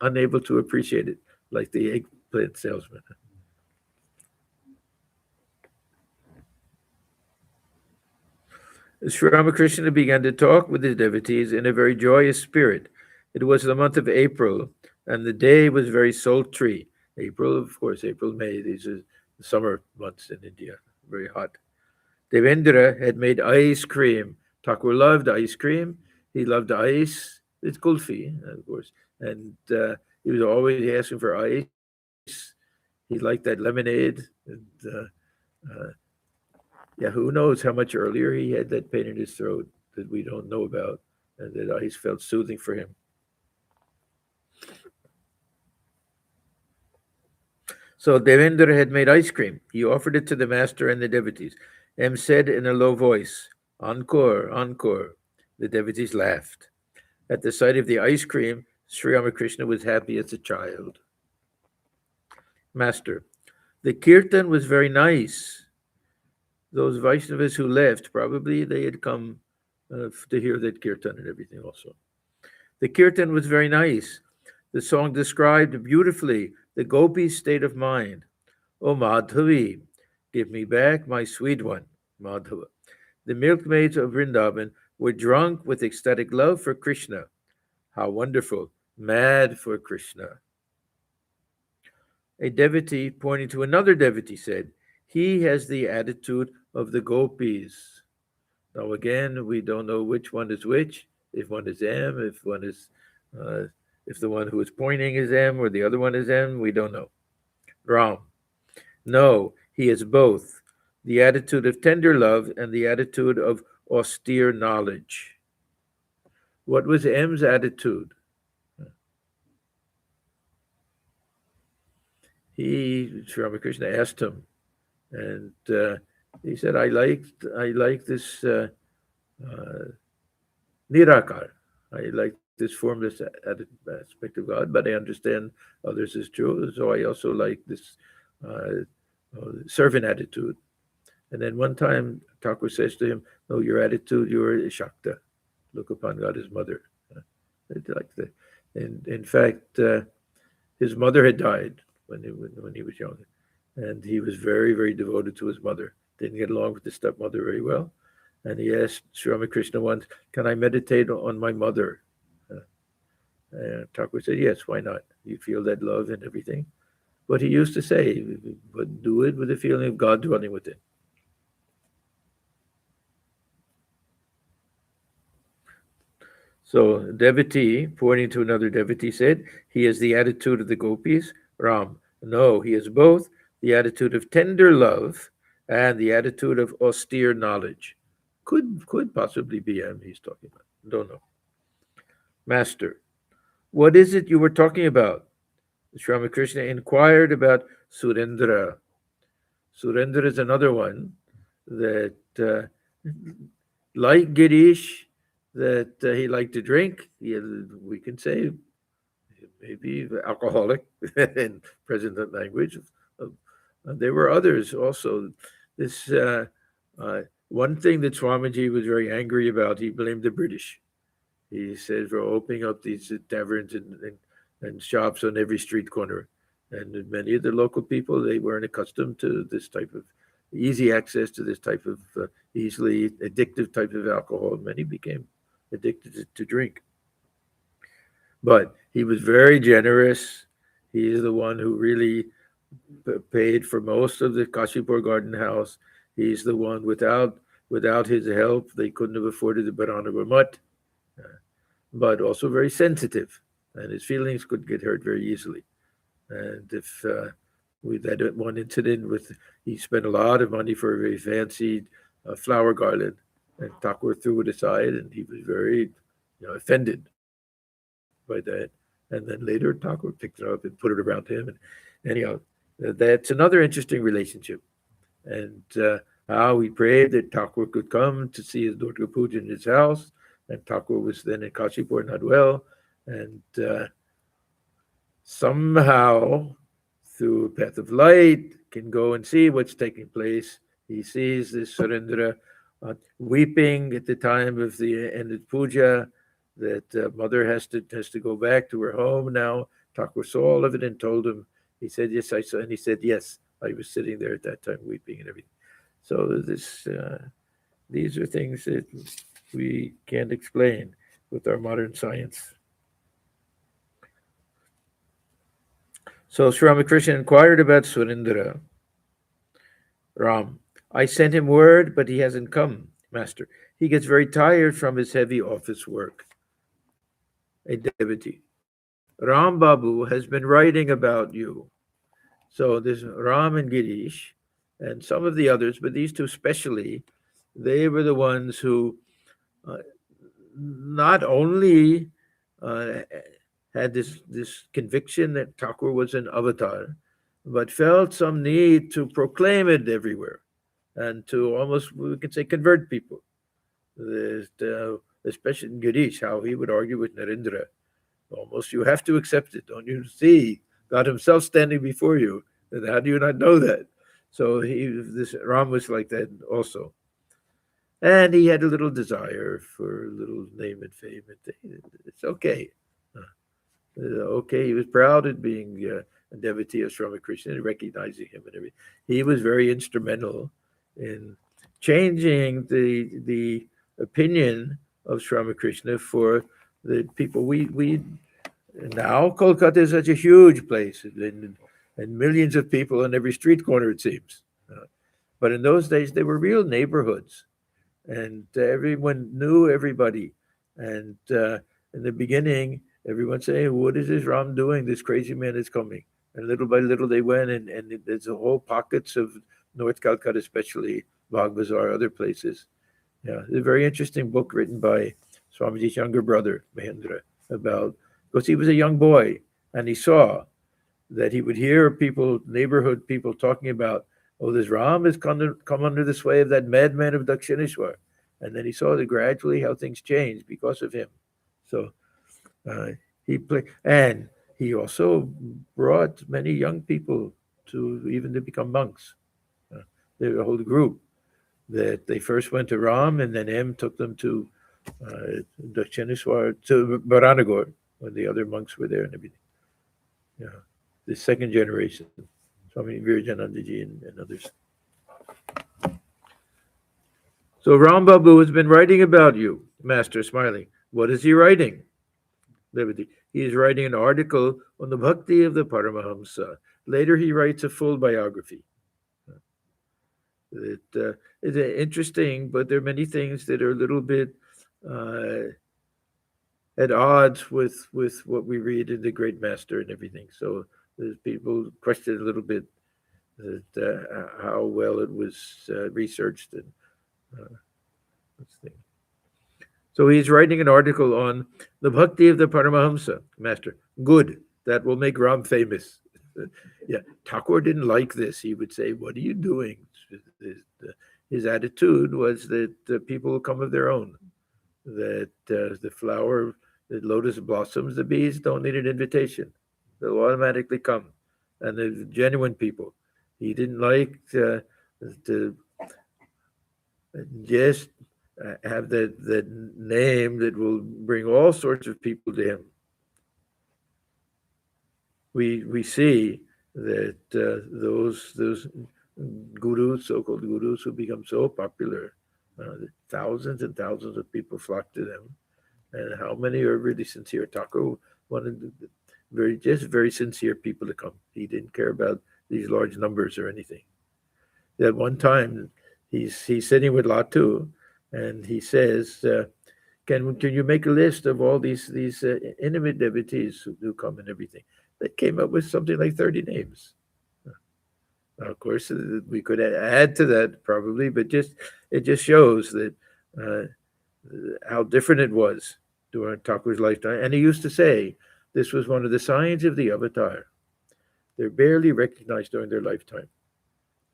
unable to appreciate it, like the eggplant salesman. Sri Ramakrishna began to talk with his devotees in a very joyous spirit. It was the month of April, and the day was very sultry. April, of course, April, May, these are the summer months in India, very hot. Devendra had made ice cream. Thakur loved ice cream. He loved ice. It's kulfi, of course. And he was always asking for ice. He liked that lemonade. And, yeah, who knows how much earlier he had that pain in his throat that we don't know about, and that ice felt soothing for him. So Devendra had made ice cream. He offered it to the master and the devotees. M said in a low voice, Encore, encore. The devotees laughed. At the sight of the ice cream, Sri Ramakrishna was happy as a child. Master, the Kirtan was very nice. Those Vaishnavas who left, probably they had come to hear that Kirtan and everything also. The Kirtan was very nice. The song described beautifully the gopi's state of mind. O Madhavi, give me back my sweet one, Madhava. The milkmaids of Vrindavan were drunk with ecstatic love for Krishna. How wonderful, mad for Krishna. A devotee, pointing to another devotee, said, he has the attitude of the gopis. Now again, we don't know which one is which. If one is M, if one is, if the one who is pointing is M or the other one is M, we don't know. Ram. No, he is both. The attitude of tender love and the attitude of austere knowledge. What was M's attitude? Sri Ramakrishna asked him, and he said, I like this nirakar. I like this formless aspect of God, but I understand others is true. So I also like this servant attitude. And then one time Thakur says to him, no, your attitude, you're a Shakta. Look upon God as mother. Like that. And in fact, his mother had died when he was young. And he was very, very devoted to his mother. Didn't get along with his stepmother very well. And he asked Sri Ramakrishna once, can I meditate on my mother? And Thakur said, yes, why not? You feel that love and everything. But he used to say, but do it with the feeling of God dwelling within. So devotee, pointing to another devotee, said, he has the attitude of the gopis. Ram, no, he has both the attitude of tender love and the attitude of austere knowledge. Could possibly be him he's talking about. Don't know. Master, what is it you were talking about? Sri Ramakrishna inquired about Surendra. Surendra is another one that, like Girish, that he liked to drink. We can say maybe alcoholic in present language. Uh, there were others also. This one thing that Swamiji was very angry about, he blamed the British. He said for opening up these taverns and shops on every street corner. And many of the local people, they weren't accustomed to this type of easy access to this type of easily addictive type of alcohol. Many became addicted to drink. But he was very generous. He's the one who really paid for most of the Kashipur Garden House. He's the one without his help, they couldn't have afforded the Bharanagar Mutt, but also very sensitive, and his feelings could get hurt very easily. And if with that one incident with, he spent a lot of money for a very fancy flower garland, and Thakur threw it aside, and he was very, offended by that. And then later, Thakur picked it up and put it around him. And anyhow, that's another interesting relationship. And how he prayed that Thakur could come to see his Durga Puja in his house. And Thakur was then in Kashipur, not well. And somehow, through a path of light, can go and see what's taking place. He sees this Surendra weeping at the time of the ended puja, that mother has to go back to her home now. Thakur saw all of it and told him. He said, "Yes, I saw," and he said, "Yes, I was sitting there at that time weeping and everything." So these are things that we can't explain with our modern science. So Sri Ramakrishna inquired about Surendra. Ram, I sent him word, but he hasn't come, Master. He gets very tired from his heavy office work. A devotee. Ram Babu has been writing about you. So there's Ram and Girish and some of the others, but these two especially, they were the ones who uh, not only uh, had this conviction that Thakur was an avatar, but felt some need to proclaim it everywhere and to almost, we could say, convert people. Especially in Girish, how he would argue with Narendra. Almost, you have to accept it. Don't you see God Himself standing before you? And how do you not know that? So this Ram was like that also. And he had a little desire for a little name and fame. It's okay. Okay, he was proud of being a devotee of Sri Ramakrishna and recognizing him and everything. He was very instrumental in changing the opinion of Sri Ramakrishna for the people. We now Kolkata is such a huge place, and millions of people on every street corner, it seems. But in those days, they were real neighborhoods, and everyone knew everybody. And in the beginning, everyone saying, "What is this Ram doing? This crazy man is coming." And little by little, they went, and there's a whole pockets of North Calcutta, especially Bagh Bazaar, other places. Yeah, it's a very interesting book written by Swamiji's younger brother, Mahendra, about, because he was a young boy and he saw that he would hear people, neighborhood people talking about, "Oh, this Ram has come under the sway of that madman of Dakshineswar." And then he saw that gradually how things changed because of him. So uh, he played, and he also brought many young people to even to become monks. There was a whole group that they first went to Ram, and then M took them to Dakshineswar, to Bharanagor, when the other monks were there and everything. Yeah, the second generation, Swami Virajanandaji and others. So Ram Babu has been writing about you, Master, smiling. What is he writing? Liberty. He is writing an article on the bhakti of the Paramahamsa. Later, he writes a full biography. It is interesting, but there are many things that are a little bit at odds with what we read in the Great Master and everything. So there's people question a little bit that how well it was researched. And let's think. So he's writing an article on the bhakti of the Paramahamsa master. Good, that will make Ram famous. Yeah, Thakur didn't like this. He would say, "What are you doing?" His attitude was that people will come of their own. That the flower, the lotus blossoms, the bees don't need an invitation; they'll automatically come, and they're genuine people. He didn't like to just have that name that will bring all sorts of people to him. We see that those gurus, so-called gurus, who become so popular, thousands and thousands of people flock to them, and how many are really sincere? Thakur wanted very sincere people to come. He didn't care about these large numbers or anything. At one time, he's sitting with Latu, and he says, "Can you make a list of all these intimate devotees who come and everything?" They came up with something like 30 names. Now, of course, we could add to that probably, but it just shows that how different it was during Thakur's lifetime. And he used to say this was one of the signs of the avatar. They're barely recognized during their lifetime.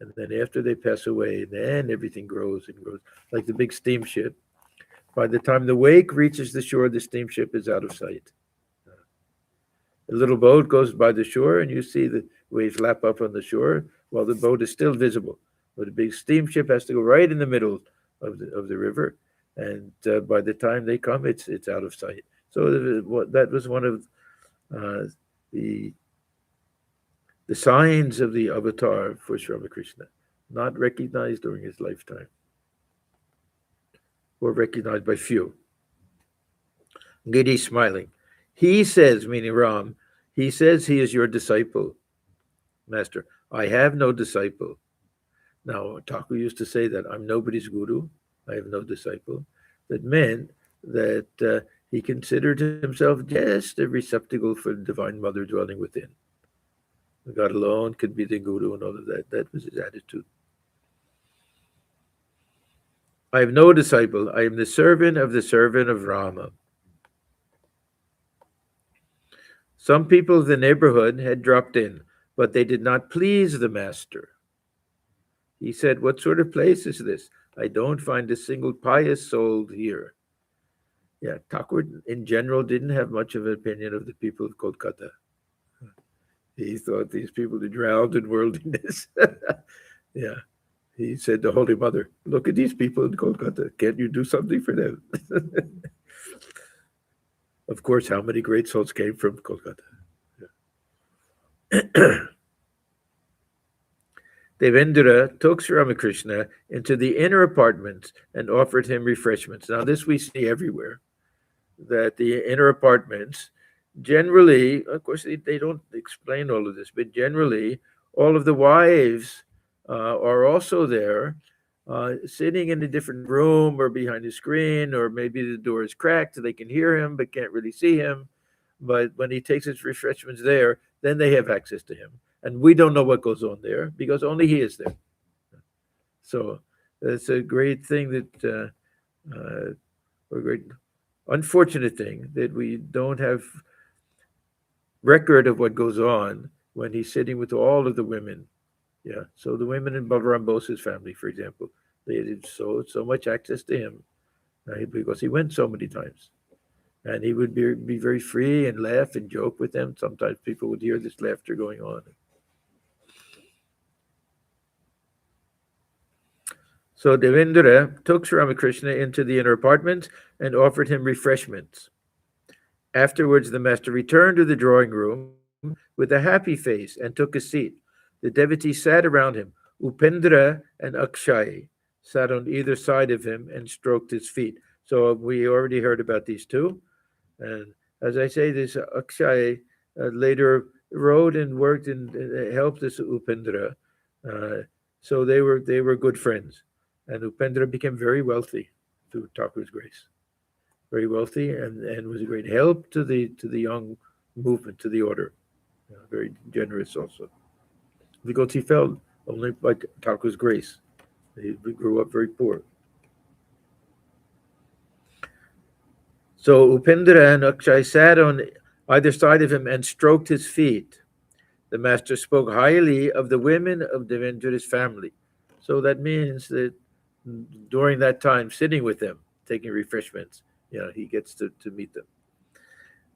And then after they pass away, then everything grows and grows, like the big steamship. By the time the wake reaches the shore, the steamship is out of sight. A little boat goes by the shore, and you see the waves lap up on the shore while the boat is still visible. But a big steamship has to go right in the middle of the river, and by the time they come, it's out of sight. So that was one of the signs of the avatar for Sri Ramakrishna, not recognized during his lifetime, or recognized by few. Girish smiling. He says, meaning Ram, he says he is your disciple, master. I have no disciple. Now, Thakur used to say that I'm nobody's guru. I have no disciple. That meant that he considered himself just a receptacle for the Divine Mother dwelling within. God alone could be the guru and all of that. That was his attitude. I have no disciple. I am the servant of Rama. Some people of the neighborhood had dropped in, but they did not please the master. He said, "What sort of place is this? I don't find a single pious soul here." Yeah, Thakur in general didn't have much of an opinion of the people of Kolkata. He thought these people had drowned in worldliness. Yeah. He said to Holy Mother, "Look at these people in Kolkata. Can't you do something for them?" Of course, how many great souls came from Kolkata? Yeah. Devendra took Sri Ramakrishna into the inner apartments and offered him refreshments. Now, this we see everywhere, that the inner apartments, generally, of course, they don't explain all of this, but generally, all of the wives are also there, sitting in a different room or behind a screen, or maybe the door is cracked so they can hear him but can't really see him. But when he takes his refreshments there, then they have access to him. And we don't know what goes on there because only he is there. So it's a great thing that, or a great unfortunate thing that we don't have record of what goes on when he's sitting with all of the women. Yeah. So the women in Balaram Bose's family, for example, they had so much access to him because he went so many times. And he would be very free and laugh and joke with them. Sometimes people would hear this laughter going on. So Devendra took Sri Ramakrishna into the inner apartment and offered him refreshments. Afterwards, the master returned to the drawing room with a happy face and took a seat. The devotees sat around him. Upendra and Akshay sat on either side of him and stroked his feet. So we already heard about these two. And as I say, this Akshay later wrote and worked and helped this Upendra. So they were good friends. And Upendra became very wealthy through Thakur's grace. Very wealthy and was a great help to the young movement, to the order. Very generous also. Because he felt only by Thakur's grace. We grew up very poor. So Upendra and Akshay sat on either side of him and stroked his feet. The master spoke highly of the women of Devendra's family. So that means that during that time, sitting with them, taking refreshments, he gets to meet them.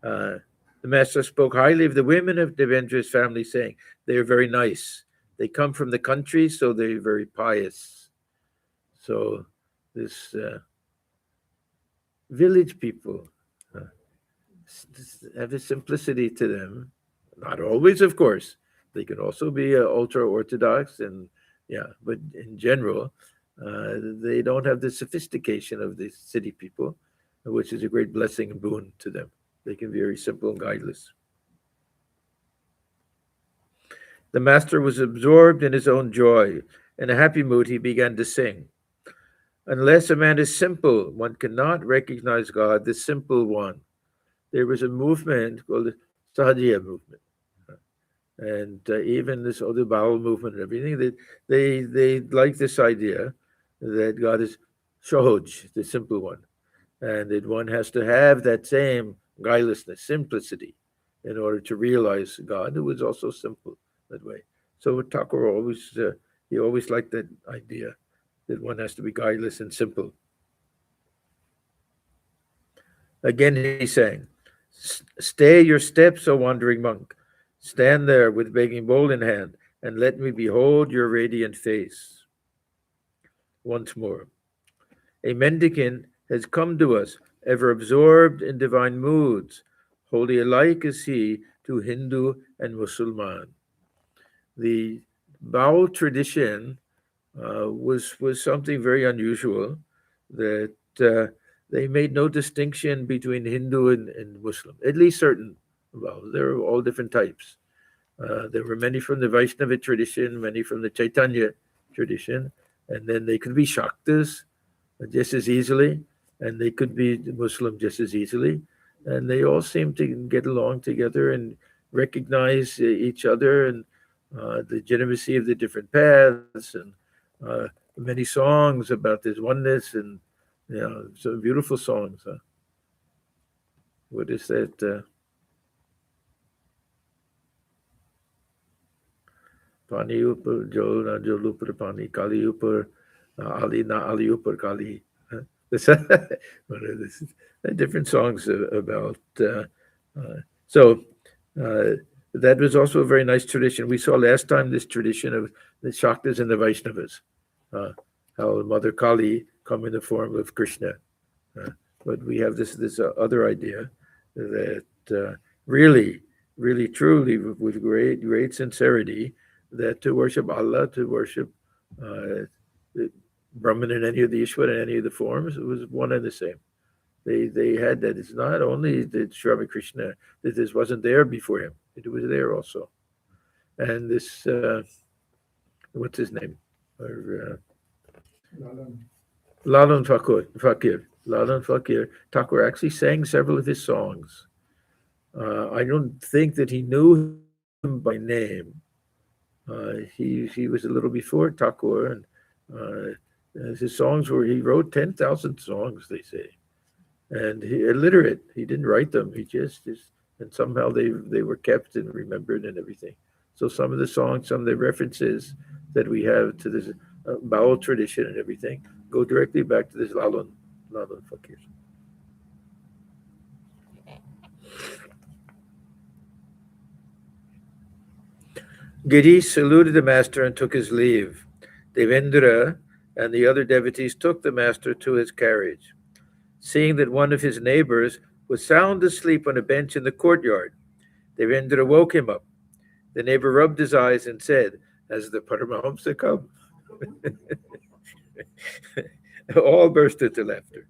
Uh, the master spoke highly of the women of Devendra's family, saying, they are very nice. They come from the country, so they're very pious. So this village people have a simplicity to them. Not always, of course. They can also be ultra orthodox, and but in general, they don't have the sophistication of the city people, which is a great blessing and boon to them. They can be very simple and guideless. The master was absorbed in his own joy. In a happy mood, he began to sing. Unless a man is simple, one cannot recognize God, the simple one. There was a movement called the Sahajiya movement. And even this other bowel movement and everything, they like this idea that God is Shohoj, the simple one, and that one has to have that same guilelessness, simplicity, in order to realize God, who is also simple that way. So Thakur always he always liked that idea that one has to be guileless and simple. Again he sang, "Stay your steps, O wandering monk. Stand there with begging bowl in hand, and let me behold your radiant face." Once more, a mendicant has come to us, ever absorbed in divine moods. Holy alike is he to Hindu and Mussulman. The Baul tradition was something very unusual, that they made no distinction between Hindu and Muslim, at least certain. Well, there are all different types. There were many from the Vaishnava tradition, many from the Chaitanya tradition, and then they could be Shaktas just as easily, and they could be Muslim just as easily. And they all seem to get along together and recognize each other and the legitimacy of the different paths, and many songs about this oneness, and some beautiful songs. What is that? Pani upar jo na jo upar pani, kali upar ali na ali upar kali. This, this different songs about. So that was also a very nice tradition. We saw last time this tradition of the Shaktas and the Vaishnavas, how Mother Kali come in the form of Krishna. But we have this other idea that really, really, truly, with great sincerity, that to worship Allah, to worship Brahman in any of the Ishwar in any of the forms, it was one and the same. They had that. It's not only that Sri Ramakrishna, that this wasn't there before him, it was there also. And this, what's his name? Lalan Fakir. Lalan Fakir. Thakur actually sang several of his songs. I don't think that he knew him by name. He was a little before Thakur, and his songs he wrote 10,000 songs, they say, and he illiterate. He didn't write them. He just and somehow they were kept and remembered and everything. So some of the songs, some of the references that we have to this Baul tradition and everything go directly back to this Lalan Fakir. Girish saluted the master and took his leave. Devendra and the other devotees took the master to his carriage. Seeing that one of his neighbors was sound asleep on a bench in the courtyard, Devendra woke him up. The neighbor rubbed his eyes and said, "Has the Paramahamsa come?" All burst into laughter.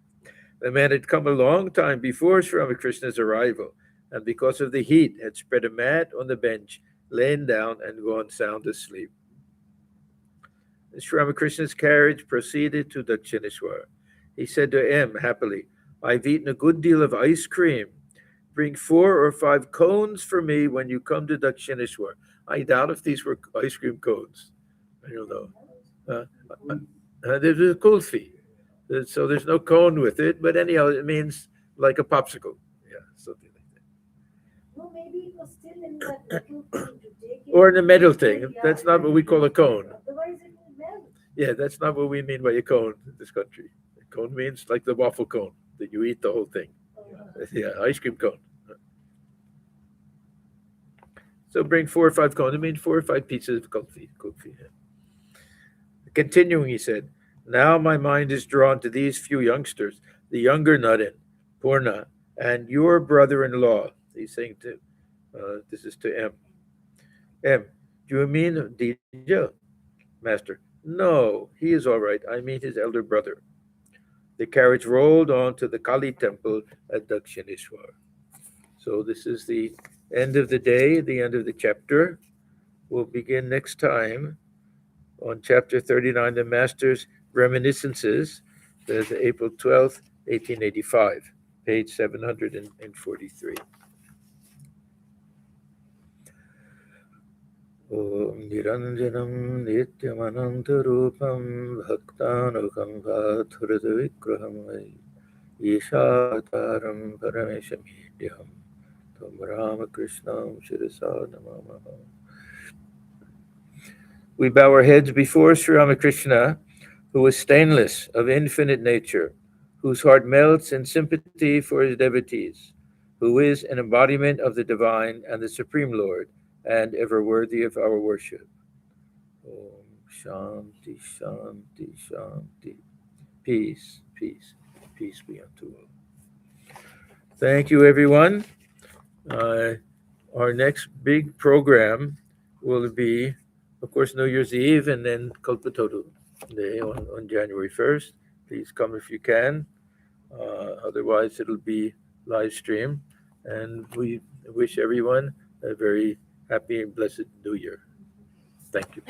The man had come a long time before Sri Ramakrishna's arrival, and because of the heat had spread a mat on the bench, lain down and gone sound asleep. Sri Ramakrishna's carriage proceeded to Dakshineswar. He said to M happily, "I've eaten a good deal of ice cream. Bring 4 or 5 cones for me when you come to Dakshineswar." I doubt if these were ice cream cones. I don't know. There's a kulfi. So there's no cone with it, but anyhow, it means like a popsicle. Yeah, something like that. No, maybe it was still in that little thing to take it. Or in the metal Yeah, thing. That's not what we call a cone. otherwise it will melt. Yeah, that's not what we mean by a cone in this country. A cone means like the waffle cone that you eat the whole thing. Yeah, ice cream cone. So bring 4 or 5 cones. It means 4 or 5 pieces of kulfi. Yeah. Continuing, he said, now my mind is drawn to these few youngsters, the younger Naren, Purna, and your brother-in-law. He's saying to, this is to M. M, do you mean Dija? Master, no, he is all right. I mean his elder brother. The carriage rolled on to the Kali temple at Dakshineswar. So this is the end of the day, the end of the chapter. We'll begin next time on chapter 39, the Master's Reminiscences. There's April 12th, 1885, page 743. Om Niranjanam Nityamanantarupam Bhaktanukamvathrutavikraham Ishataram Parameshamidhyam Tam Ramakrishnam Shirasa Namamaha. We bow our heads before Sri Ramakrishna, who is stainless, of infinite nature, whose heart melts in sympathy for his devotees, who is an embodiment of the divine and the Supreme Lord, and ever worthy of our worship. Om Shanti, Shanti, Shanti. Peace, peace, peace be unto all. Thank you, everyone. Our next big program will be, of course, New Year's Eve and then Kalpatoru Day on January 1st. Please come if you can. Otherwise, it'll be live stream. And we wish everyone a very happy and blessed New Year. Thank you.